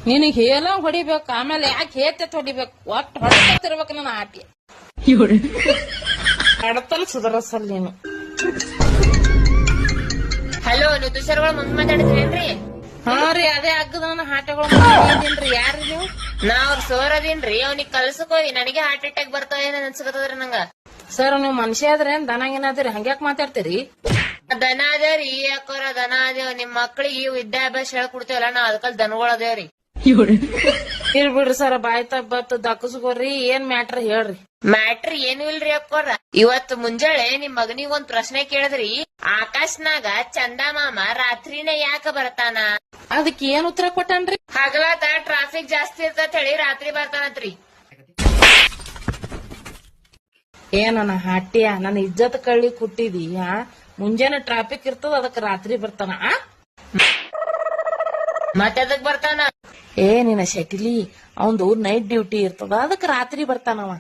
ನಿನಗ್ ಹೇಳ ಹೊಡಿಬೇಕು, ಆಮೇಲೆ ಯಾಕೆ ಹೇತ ಹೊಡಿಬೇಕು, ಒಟ್ಟು ಹೊಡಿತಿರ್ಬೇಕು ನನ್ನ ಆಟಿ ಅಡತಲ್ ಸುಧಾರಸಲ್ ನೀನು. ಹಲೋ, ನೀವು ತುಷಾರ್ಗಳು ಮುಂದ್ ಮಾತಾಡಿದ್ರೇನ್ರಿ? ಹಾ ರೀ, ಅದೇ ಅಗ್ಗದ ಹಾಟಗಳು ಯಾರು ನೀವು? ನಾ ಅವ್ರ ಸೋರ್ ಅದೀನ್ರಿ, ಅವ್ನಿಗ್ ಕಲ್ಸಕೋವಿ. ನನಗೆ ಹಾರ್ಟ್ ಅಟ್ಯಾಕ್ ಬರ್ತಾವ ಏನ ಅನ್ಸಕತ್ತದ್ರಿ ನಂಗ. ಸರ್ ನೀವು ಮನುಷ್ಯ ಆದ್ರೇನ್ ದನ ಏನಾದ್ರಿ ಹಂಗ್ಯಾಕ್ ಮಾತಾಡ್ತೀರಿ? ದನ ಅದೇವ್ರಿ ಯಾಕೋರ, ದನ ಅದೇವ್. ನಿಮ್ ಮಕ್ಳಿಗೆ ವಿದ್ಯಾಭ್ಯಾಸ ಹೇಳ್ಕೊಡ್ತೇವಲ್ಲ, ನಾವ್ ಅದಕ್ಕಲ್ ದನಗಳು ಅದೇವ್ರಿ. ಇರ್ ಬಿಡ್ರಿ ಸರ್, ಬಾಯ್ ತಬ್ಬತ್ ದಕ್ಕಸ್ಕೋರಿ, ಏನ್ ಮ್ಯಾಟ್ರ್ ಹೇಳ್ರಿ. ಮ್ಯಾಟ್ರ್ ಏನು ಇಲ್ರಿ ಅಕ್ಕೋರ. ಇವತ್ ಮುಂಜಾಳೆ ನಿಮ್ ಮಗನಿಗ್ ಒಂದ್ ಪ್ರಶ್ನೆ ಕೇಳಿದ್ರಿ, ಆಕಾಶ್ನಾಗ ಚಂದ ಮಾಮ ರಾತ್ರಿನೇ ಯಾಕ ಬರ್ತಾನ? ಅದಕ್ಕೆ ಏನ್ ಉತ್ತರ ಕೊಟ್ಟನ್ರಿ? ಹಗಲಾತ ಟ್ರಾಫಿಕ್ ಜಾಸ್ತಿ ಇರ್ತತ್ ಹೇಳಿ ರಾತ್ರಿ ಬರ್ತಾನತ್ರಿ. ಏನನ ಹಾಟ್ಯ, ನನ್ನ ಇಜ್ಜತ್ ಕಳ್ಳಿ ಕುಟ್ಟಿದಿ. ಮುಂಜಾನೆ ಟ್ರಾಫಿಕ್ ಇರ್ತದ, ಅದಕ್ ರಾತ್ರಿ ಬರ್ತಾನ. ಮತ್ತದಕ್ ಬರ್ತಾನ? ಏ ನಿನ್ನ ಶಟಿಲಿ, ಅವಂದು ನೈಟ್ ಡ್ಯೂಟಿ ಇರ್ತದ, ಅದಕ್ ರಾತ್ರಿ ಬರ್ತಾನವ.